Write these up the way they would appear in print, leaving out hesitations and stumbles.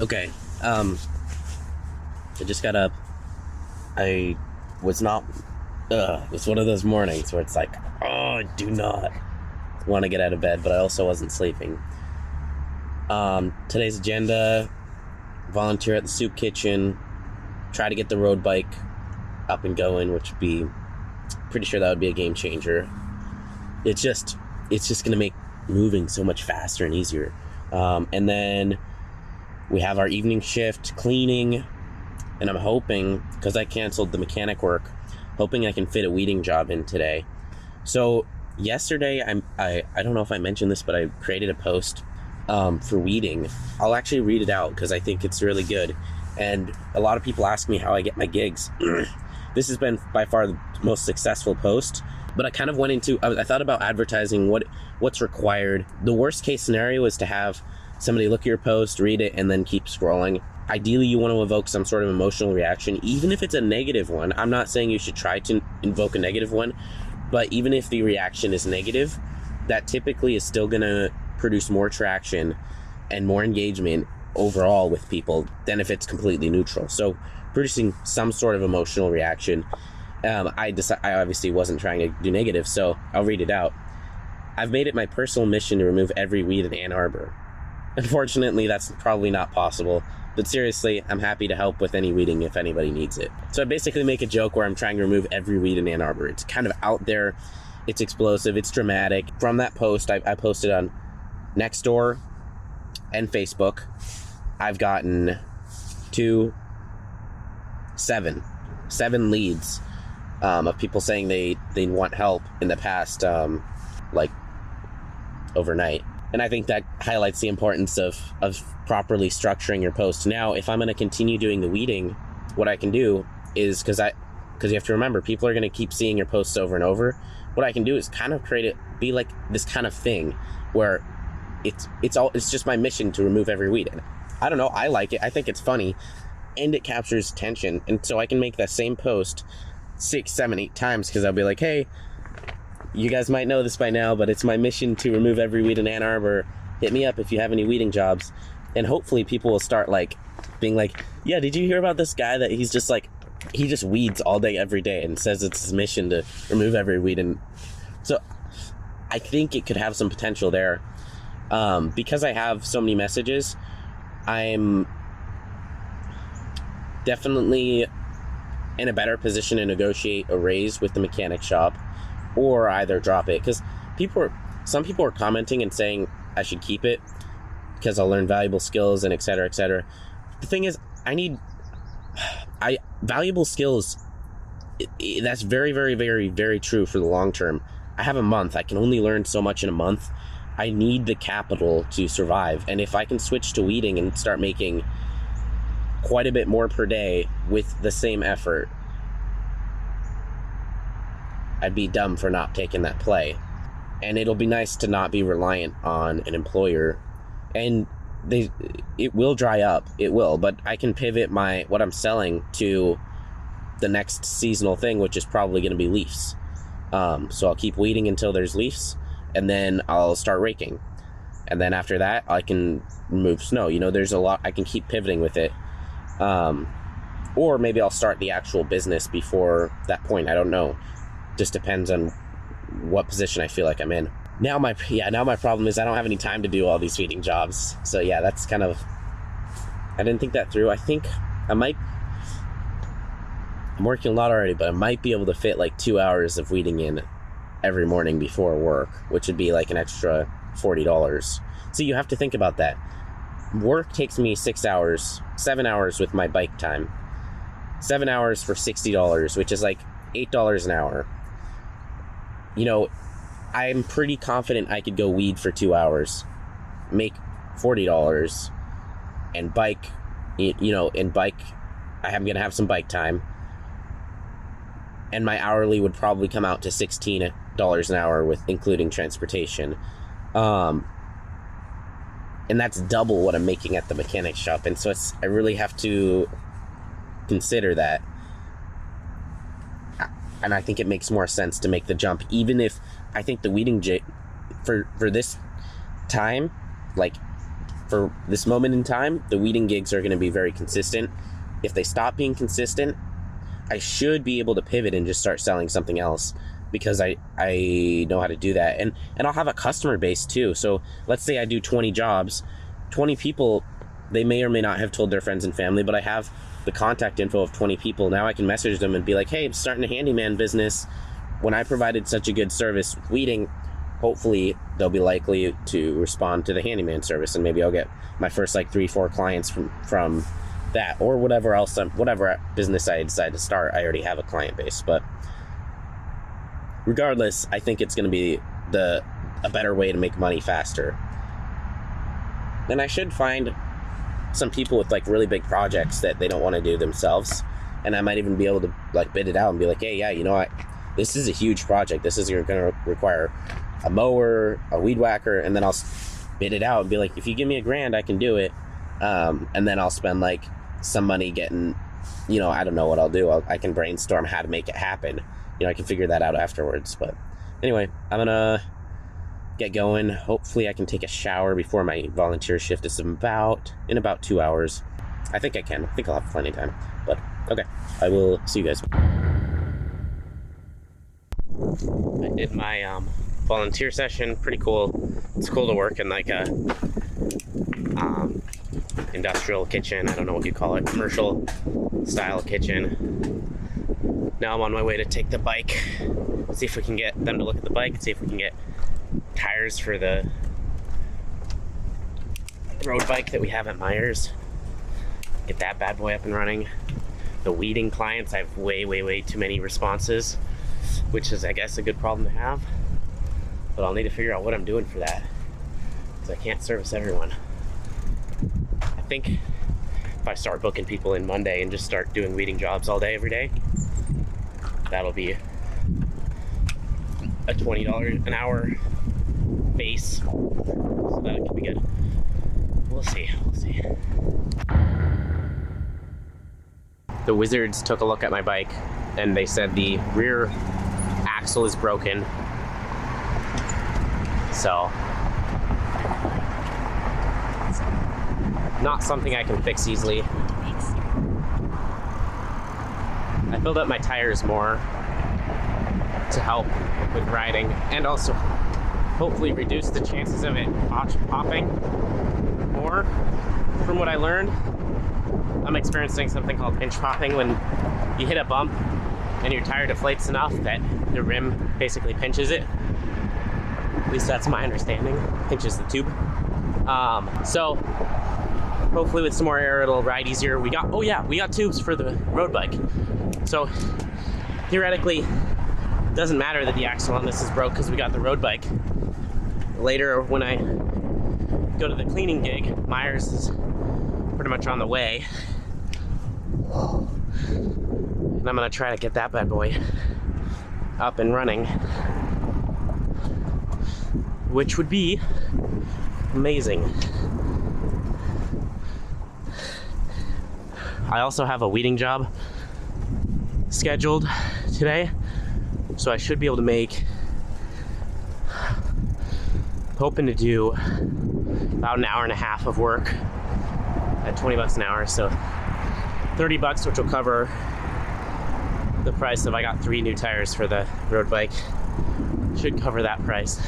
Okay, I just got up. I was not, it's one of those mornings where it's like, oh, I do not want to get out of bed, but I also wasn't sleeping. Today's agenda: volunteer at the soup kitchen, try to get the road bike up and going, which would be, pretty sure that would be a game changer. It's just going to make moving so much faster and easier. And then we have our evening shift cleaning, and I'm hoping, because I canceled the mechanic work, hoping I can fit a weeding job in today. So yesterday, I don't know if I mentioned this, but I created a post for weeding. I'll actually read it out because I think it's really good. And a lot of people ask me how I get my gigs. This has been by far the most successful post, but I kind of went into, I thought about advertising what's required. The worst case scenario is to have somebody look at your post, read it, and then keep scrolling. Ideally, you want to evoke some sort of emotional reaction, even if it's a negative one. I'm not saying you should try to invoke a negative one, but even if the reaction is negative, that typically is still going to produce more traction and more engagement overall with people than if it's completely neutral. So producing some sort of emotional reaction. I obviously wasn't trying to do negative, so I'll read it out. I've made it my personal mission to remove every weed in Ann Arbor. Unfortunately, that's probably not possible, but seriously, I'm happy to help with any weeding if anybody needs it. So I basically make a joke where I'm trying to remove every weed in Ann Arbor. It's kind of out there, it's explosive, it's dramatic. From that post, I posted on Nextdoor and Facebook. I've gotten seven leads of people saying they want help in the past, like overnight. And I think that highlights the importance of properly structuring your post. Now, if I'm going to continue doing the weeding, what I can do is, because you have to remember, people are going to keep seeing your posts over and over. What I can do is kind of create it, be like this kind of thing where it's just my mission to remove every weed. And I don't know, I like it. I think it's funny, and it captures attention. And so I can make that same post 6, 7, 8 times, because I'll be like, hey, you guys might know this by now, but it's my mission to remove every weed in Ann Arbor. Hit me up if you have any weeding jobs. And hopefully people will start like being like, yeah, did you hear about this guy that he's just like, he just weeds all day every day and says it's his mission to remove every weed? And so I think it could have some potential there. Because I have so many messages, I'm definitely in a better position to negotiate a raise with the mechanic shop, or either drop it, because some people are commenting and saying I should keep it because I'll learn valuable skills and et cetera, et cetera. The thing is, valuable skills, that's very, very, very, very true for the long term. I have a month. I can only learn so much in a month. I need the capital to survive. And if I can switch to weeding and start making quite a bit more per day with the same effort, I'd be dumb for not taking that play. And it'll be nice to not be reliant on an employer. And it will dry up, it will, but I can pivot what I'm selling to the next seasonal thing, which is probably going to be leaves. So I'll keep weeding until there's leaves, and then I'll start raking. And then after that, I can remove snow. There's a lot, I can keep pivoting with it. Or maybe I'll start the actual business before that point. I don't know. Just depends on what position I feel like I'm in. Now my problem is I don't have any time to do all these weeding jobs. So yeah, that's kind of, I didn't think that through. I think I'm working a lot already, but I might be able to fit like 2 hours of weeding in every morning before work, which would be like an extra $40. So you have to think about that. Work takes me 6 hours, 7 hours with my bike time. 7 hours for $60, which is like $8 an hour. I'm pretty confident I could go weed for 2 hours, make $40, and bike, I'm going to have some bike time. And my hourly would probably come out to $16 an hour with including transportation. And that's double what I'm making at the mechanic shop. And so I really have to consider that. And I think it makes more sense to make the jump, even if I think the weeding for this time, like for this moment in time, the weeding gigs are going to be very consistent. If they stop being consistent, I should be able to pivot and just start selling something else, because I know how to do that. And I'll have a customer base too. So let's say I do 20 jobs, 20 people, they may or may not have told their friends and family, but I have the contact info of 20 people. Now I can message them and be like, hey, I'm starting a handyman business. When I provided such a good service with weeding, hopefully they'll be likely to respond to the handyman service, and maybe I'll get my first like 3-4 clients from that, or whatever else, whatever business I decide to start. I already have a client base, but regardless, I think it's going to be a better way to make money faster. Then I should find some people with like really big projects that they don't want to do themselves, and I might even be able to like bid it out and be like, hey, yeah, you know what, this is a huge project, this is going to require a mower, a weed whacker, and then I'll bid it out and be like, if you give me $1,000, I can do it. And then I'll spend like some money getting, you know, I don't know what I'll do. I can brainstorm how to make it happen. You know, I can figure that out afterwards. But anyway, I'm gonna get going. Hopefully I can take a shower before my volunteer shift is in about 2 hours. I think I can. I think I'll have plenty of time. But okay, I will see you guys. I did my volunteer session. Pretty cool. It's cool to work in like a industrial kitchen. I don't know what you call it, commercial style kitchen. Now I'm on my way to take the bike, see if we can get them to look at the bike, see if we can get tires for the road bike that we have at Myers, get that bad boy up and running. The weeding clients, I have way too many responses, which is, I guess, a good problem to have, but I'll need to figure out what I'm doing for that, because I can't service everyone. I think if I start booking people in Monday and just start doing weeding jobs all day, every day, that'll be a $20 an hour base, so that could be good. We'll see. The wizards took a look at my bike and they said the rear axle is broken, so not something I can fix easily. I filled up my tires more to help with riding, and also hopefully reduce the chances of it popping more. From what I learned, I'm experiencing something called pinch popping, when you hit a bump and your tire deflates enough that the rim basically pinches it. At least that's my understanding. Pinches the tube. So hopefully with some more air it'll ride easier. We got tubes for the road bike. So theoretically, it doesn't matter that the axle on this is broke because we got the road bike. Later, when I go to the cleaning gig, Myers is pretty much on the way. And I'm gonna try to get that bad boy up and running, which would be amazing. I also have a weeding job scheduled today, so I should be able to make, hoping to do about an hour and a half of work at $20 an hour, so $30, which will cover the price of, I got 3 new tires for the road bike, should cover that price.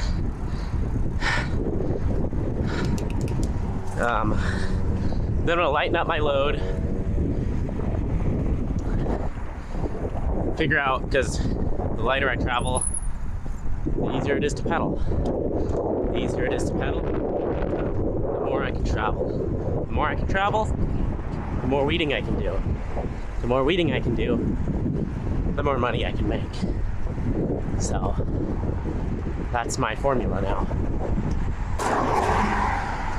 Then I'll lighten up my load, figure out, because the lighter I travel, the easier it is to pedal. The easier it is to pedal, the more I can travel. The more I can travel, the more weeding I can do. The more weeding I can do, the more money I can make. So that's my formula now.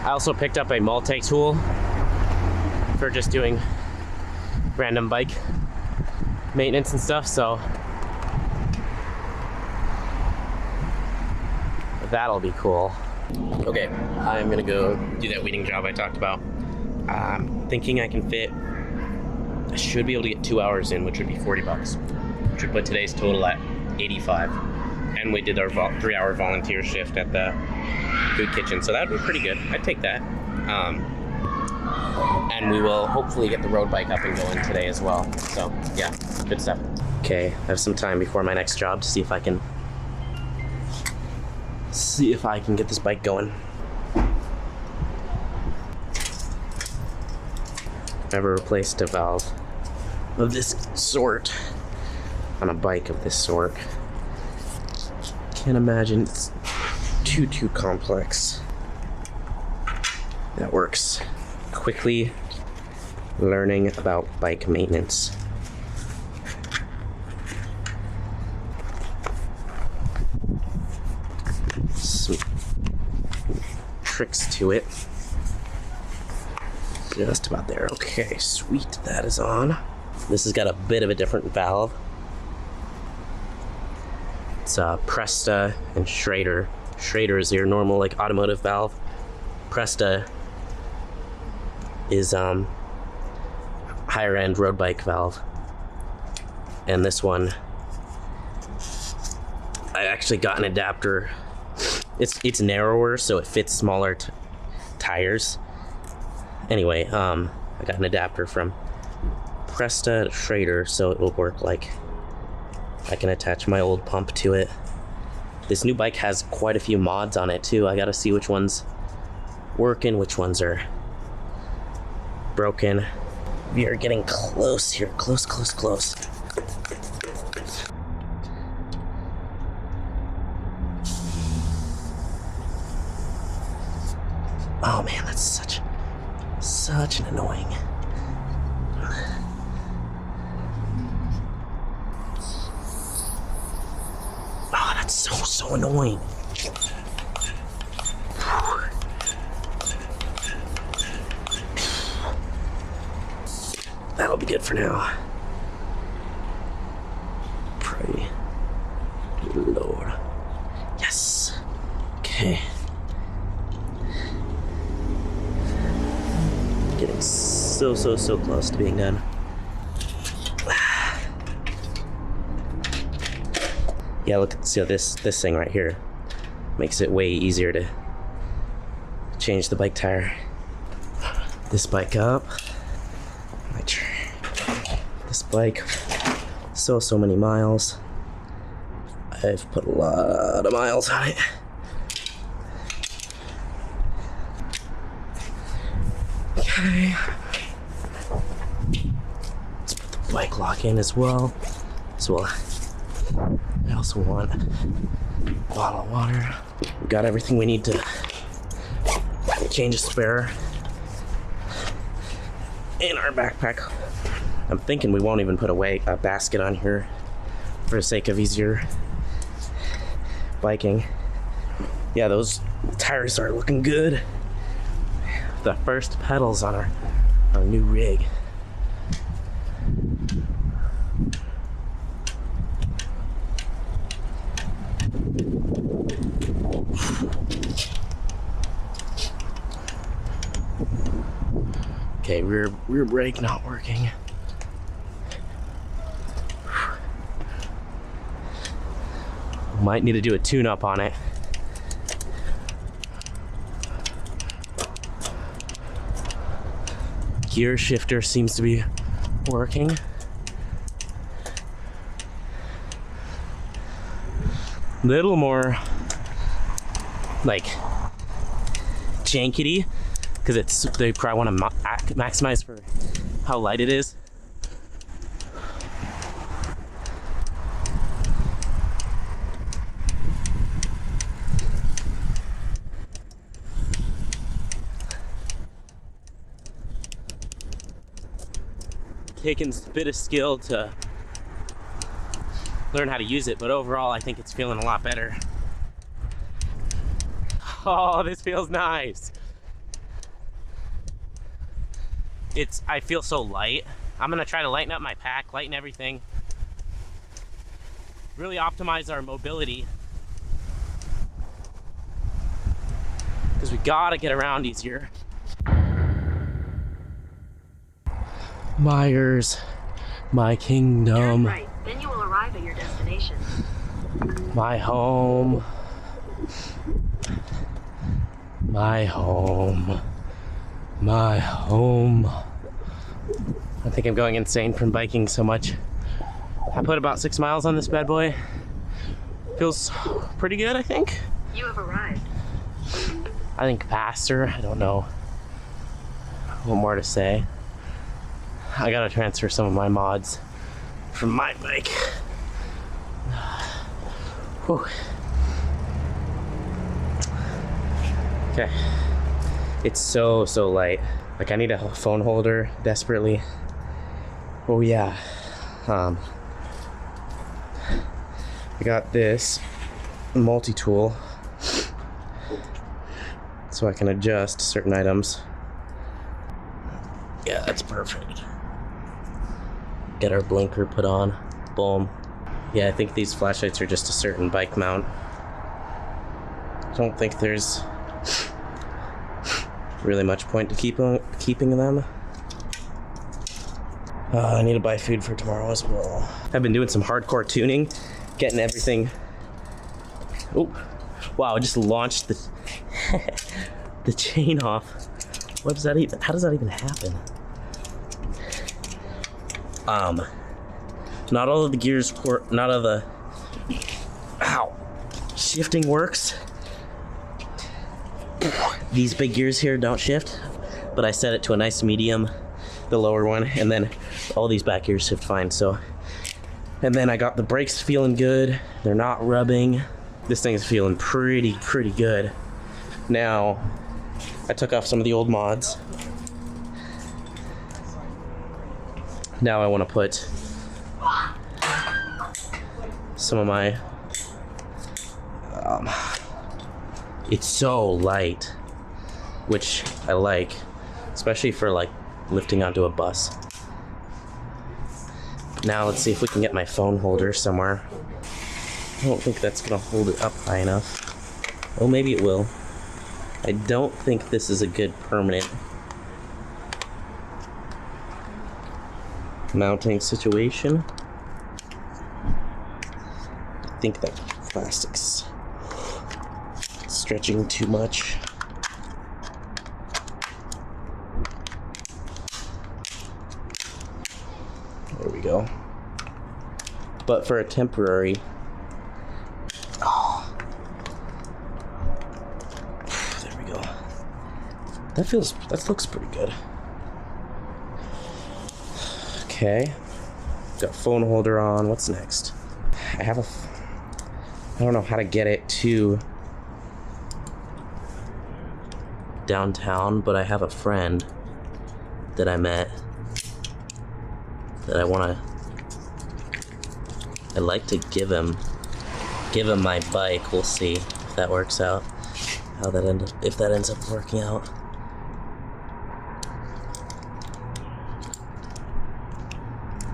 I also picked up a multi-tool for just doing random bike maintenance and stuff, so that'll be cool. Okay, I'm gonna go do that weeding job I talked about. I'm thinking I should be able to get 2 hours in, which would be $40, which would put today's total at $85. And we did our 3-hour volunteer shift at the food kitchen, so that would be pretty good. I'd take that. And we will hopefully get the road bike up and going today as well. So yeah, good stuff. Okay, I have some time before my next job to see if I can get this bike going. Never replaced a valve of this sort on a bike of this sort. Can't imagine it's too complex. That works. Quickly learning about bike maintenance. Some tricks to it. Just about there. Okay, sweet, that is on. This has got a bit of a different valve. It's Presta and Schrader. Schrader is your normal like automotive valve. Presta is higher end road bike valve. And this one, I actually got an adapter. It's narrower, so it fits smaller tires. Anyway, I got an adapter from Presta to Schrader, so it will work like I can attach my old pump to it. This new bike has quite a few mods on it too. I gotta see which ones working, which ones are broken. We are getting close here, close. Oh man, that's such an annoying. Oh, that's so annoying. That'll be good for now. Pray to the Lord. Yes. Okay. Getting so close to being done. Yeah, look, see this thing right here makes it way easier to change the bike tire. This bike up. This bike, so many miles. I've put a lot of miles on it. Okay. Let's put the bike lock in as well. So I also want a bottle of water. We got everything we need to change a spare in our backpack. I'm thinking we won't even put a basket on here for the sake of easier biking. Yeah, those tires are looking good. The first pedals on our new rig. Okay, rear brake not working. Might need to do a tune-up on it. Gear shifter seems to be working. Little more like jankety because they probably want to maximize for how light it is. Taking a bit of skill to learn how to use it, but overall I think it's feeling a lot better. Oh, this feels nice. I feel so light. I'm gonna try to lighten up my pack, lighten everything. Really optimize our mobility. Because we gotta get around easier. Myers, my kingdom. Turn right, then you will arrive at your destination. My home. My home. My home. I think I'm going insane from biking so much. I put about 6 miles on this bad boy. Feels pretty good, I think. You have arrived. I think faster. I don't know what more to say. I gotta transfer some of my mods from my bike. Whew. Okay. It's so light. Like, I need a phone holder desperately. Oh yeah. I got this multi-tool so I can adjust certain items. Yeah, that's perfect. Get our blinker put on. Boom. Yeah, I think these flashlights are just a certain bike mount. I don't think there's really much point to keeping them. I need to buy food for tomorrow as well. I've been doing some hardcore tuning, getting everything. Oh, wow! I just launched the the chain off. What does that even? How does that even happen? Not all of the gears work. Not all of the shifting works. These big gears here don't shift, but I set it to a nice medium, the lower one, and then all these back gears shift fine. So, and then I got the brakes feeling good. They're not rubbing. This thing is feeling pretty good. Now, I took off some of the old mods. Now I want to put some of my, it's so light, which I like, especially for like lifting onto a bus. Now let's see if we can get my phone holder somewhere. I don't think that's gonna hold it up high enough. Oh, maybe it will. I don't think this is a good permanent mounting situation. I think that plastic's stretching too much. There we go. But for a temporary, there we go. That looks pretty good. Okay, got phone holder on. What's next? I don't know how to get it to downtown, but I have a friend that I met that I'd like to give him my bike. We'll see if that works out. If that ends up working out.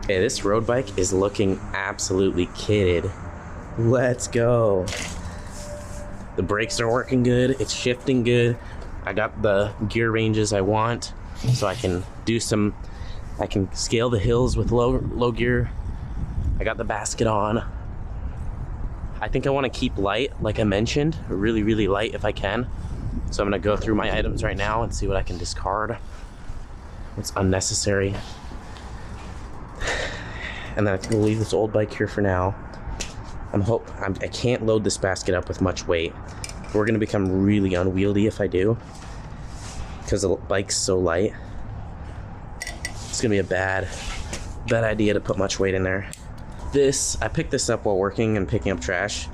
Okay, this road bike is looking absolutely kitted. Let's go. The brakes are working good. It's shifting good. I got the gear ranges I want, so I can scale the hills with low gear. I got the basket on. I think I want to keep light, like I mentioned, really light if I can. So I'm gonna go through my items right now and see what I can discard, what's unnecessary. And then I think we'll leave this old bike here for now. I can't load this basket up with much weight. We're gonna become really unwieldy if I do, because the bike's so light. It's gonna be a bad idea to put much weight in there. I picked this up while working and picking up trash.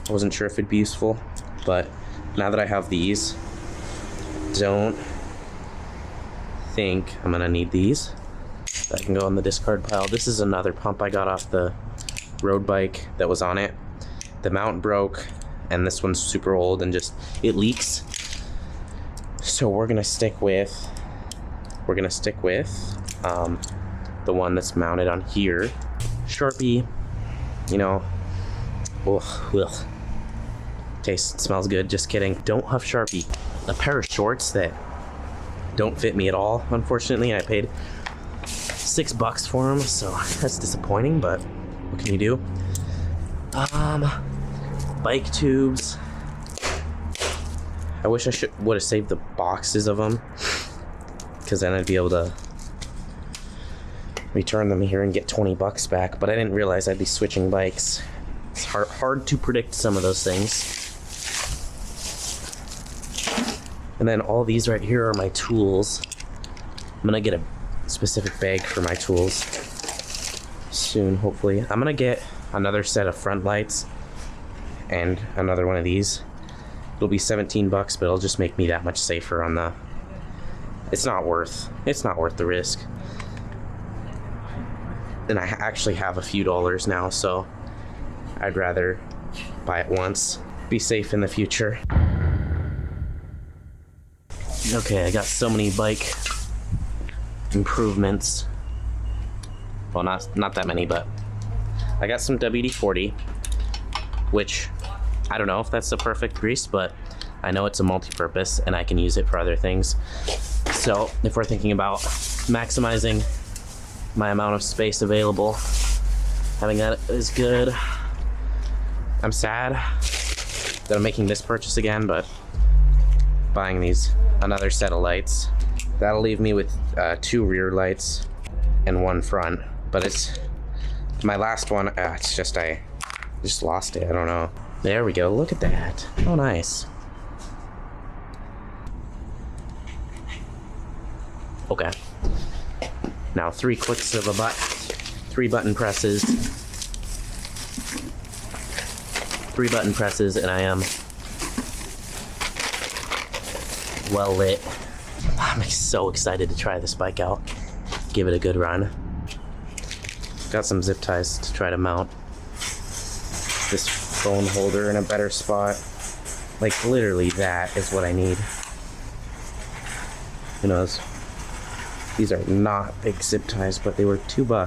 I wasn't sure if it'd be useful, but now that I have these, don't think I'm gonna need these. That can go on the discard pile. This is another pump I got off the road bike that was on it. The mount broke, and this one's super old and it leaks. So we're gonna stick with the one that's mounted on here. Sharpie, ugh. Smells good, just kidding. Don't huff Sharpie. A pair of shorts that don't fit me at all, unfortunately. I paid $6 for them, so that's disappointing, but what can you do? Bike tubes. I wish I would have saved the boxes of them. because then I'd be able to return them here and get 20 bucks back, but I didn't realize I'd be switching bikes. It's hard to predict some of those things. And then all these right here are my tools. I'm gonna get a specific bag for my tools soon, hopefully. I'm gonna get another set of front lights and another one of these. It'll be 17 bucks, but it'll just make me that much safer on the... It's not worth the risk. And I actually have a few dollars now, so I'd rather buy it once, be safe in the future. Okay, I got so many bike improvements. Well, not that many, but I got some WD-40, which I don't know if that's the perfect grease, but I know it's a multi-purpose and I can use it for other things. So if we're thinking about maximizing my amount of space available, having that is good. I'm sad that I'm making this purchase again, but buying another set of lights, that'll leave me with 2 rear lights and 1 front. But it's my last one. It's just I just lost it. I don't know. There we go. Look at that. Oh, nice. Okay. Now 3 clicks of a button, 3 button presses, 3 button presses, and I am well lit. I'm so excited to try this bike out. Give it a good run. Got some zip ties to try to mount this phone holder in a better spot. Like literally that is what I need. Who knows? These are not big zip ties, but they were $2. I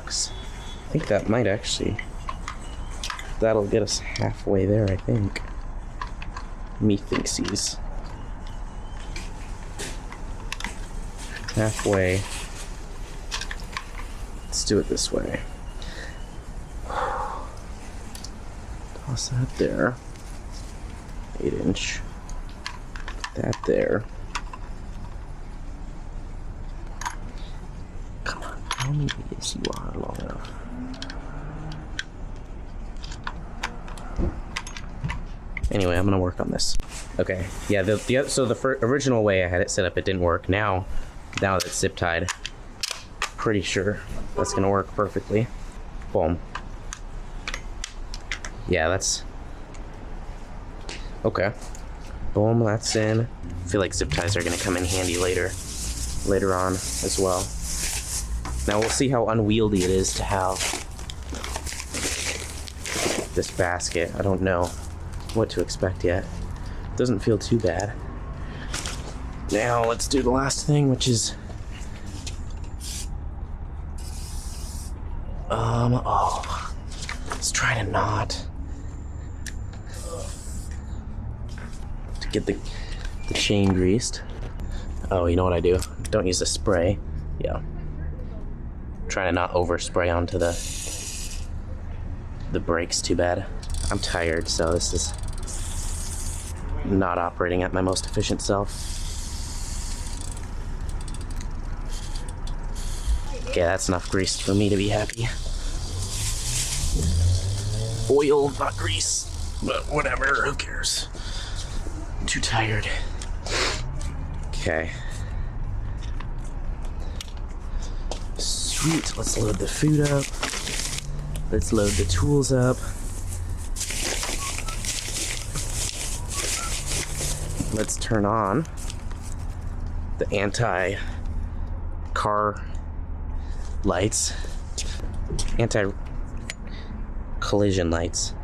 think that might actually, that'll get us halfway there, I think. Me thinksies. Halfway. Let's do it this way. Toss that there. 8-inch. That there. Come on, tell me this you are long enough. Anyway, I'm gonna work on this. Okay, yeah. So the original way I had it set up, it didn't work. Now that it's zip tied, pretty sure that's gonna work perfectly. Boom. Yeah, that's okay. Boom, that's in. I feel like zip ties are gonna come in handy later on as well. Now we'll see how unwieldy it is to have this basket. I don't know what to expect yet. Doesn't feel too bad. Now let's do the last thing, which is let's try to knot to get the chain greased. Oh, you know what I do? Don't use the spray. Yeah. Try to not overspray onto the brakes too bad. I'm tired, so this is not operating at my most efficient self. Okay, that's enough grease for me to be happy. Oil, not grease, but whatever, who cares? I'm too tired. Okay. Sweet, let's load the food up. Let's load the tools up. Let's turn on the anti-car lights, anti-collision lights.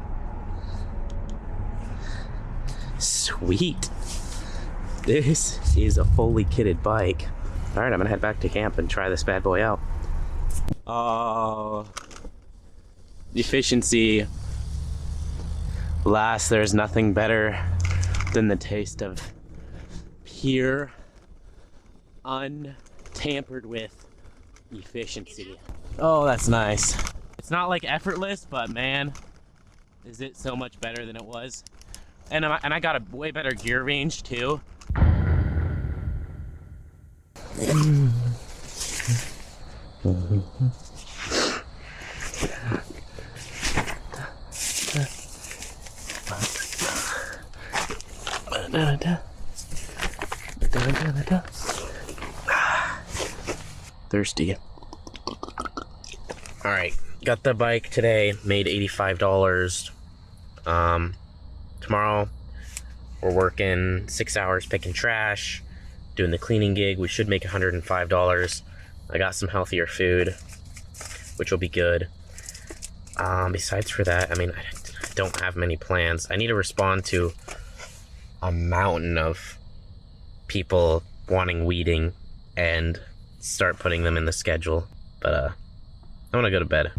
Sweet. This is a fully kitted bike. All right, I'm gonna head back to camp and try this bad boy out. Oh, efficiency. Alas, there's nothing better than the taste of pure, untampered with efficiency. Oh, that's nice. It's not like effortless, but man, is it so much better than it was. And I got a way better gear range too. Thirsty. Alright, got the bike today, made $85. Tomorrow we're working 6 hours picking trash, doing the cleaning gig. We should make $105. I got some healthier food, which will be good. Besides for that, I mean, I don't have many plans. I need to respond to a mountain of people wanting weeding and start putting them in the schedule. But I want to go to bed.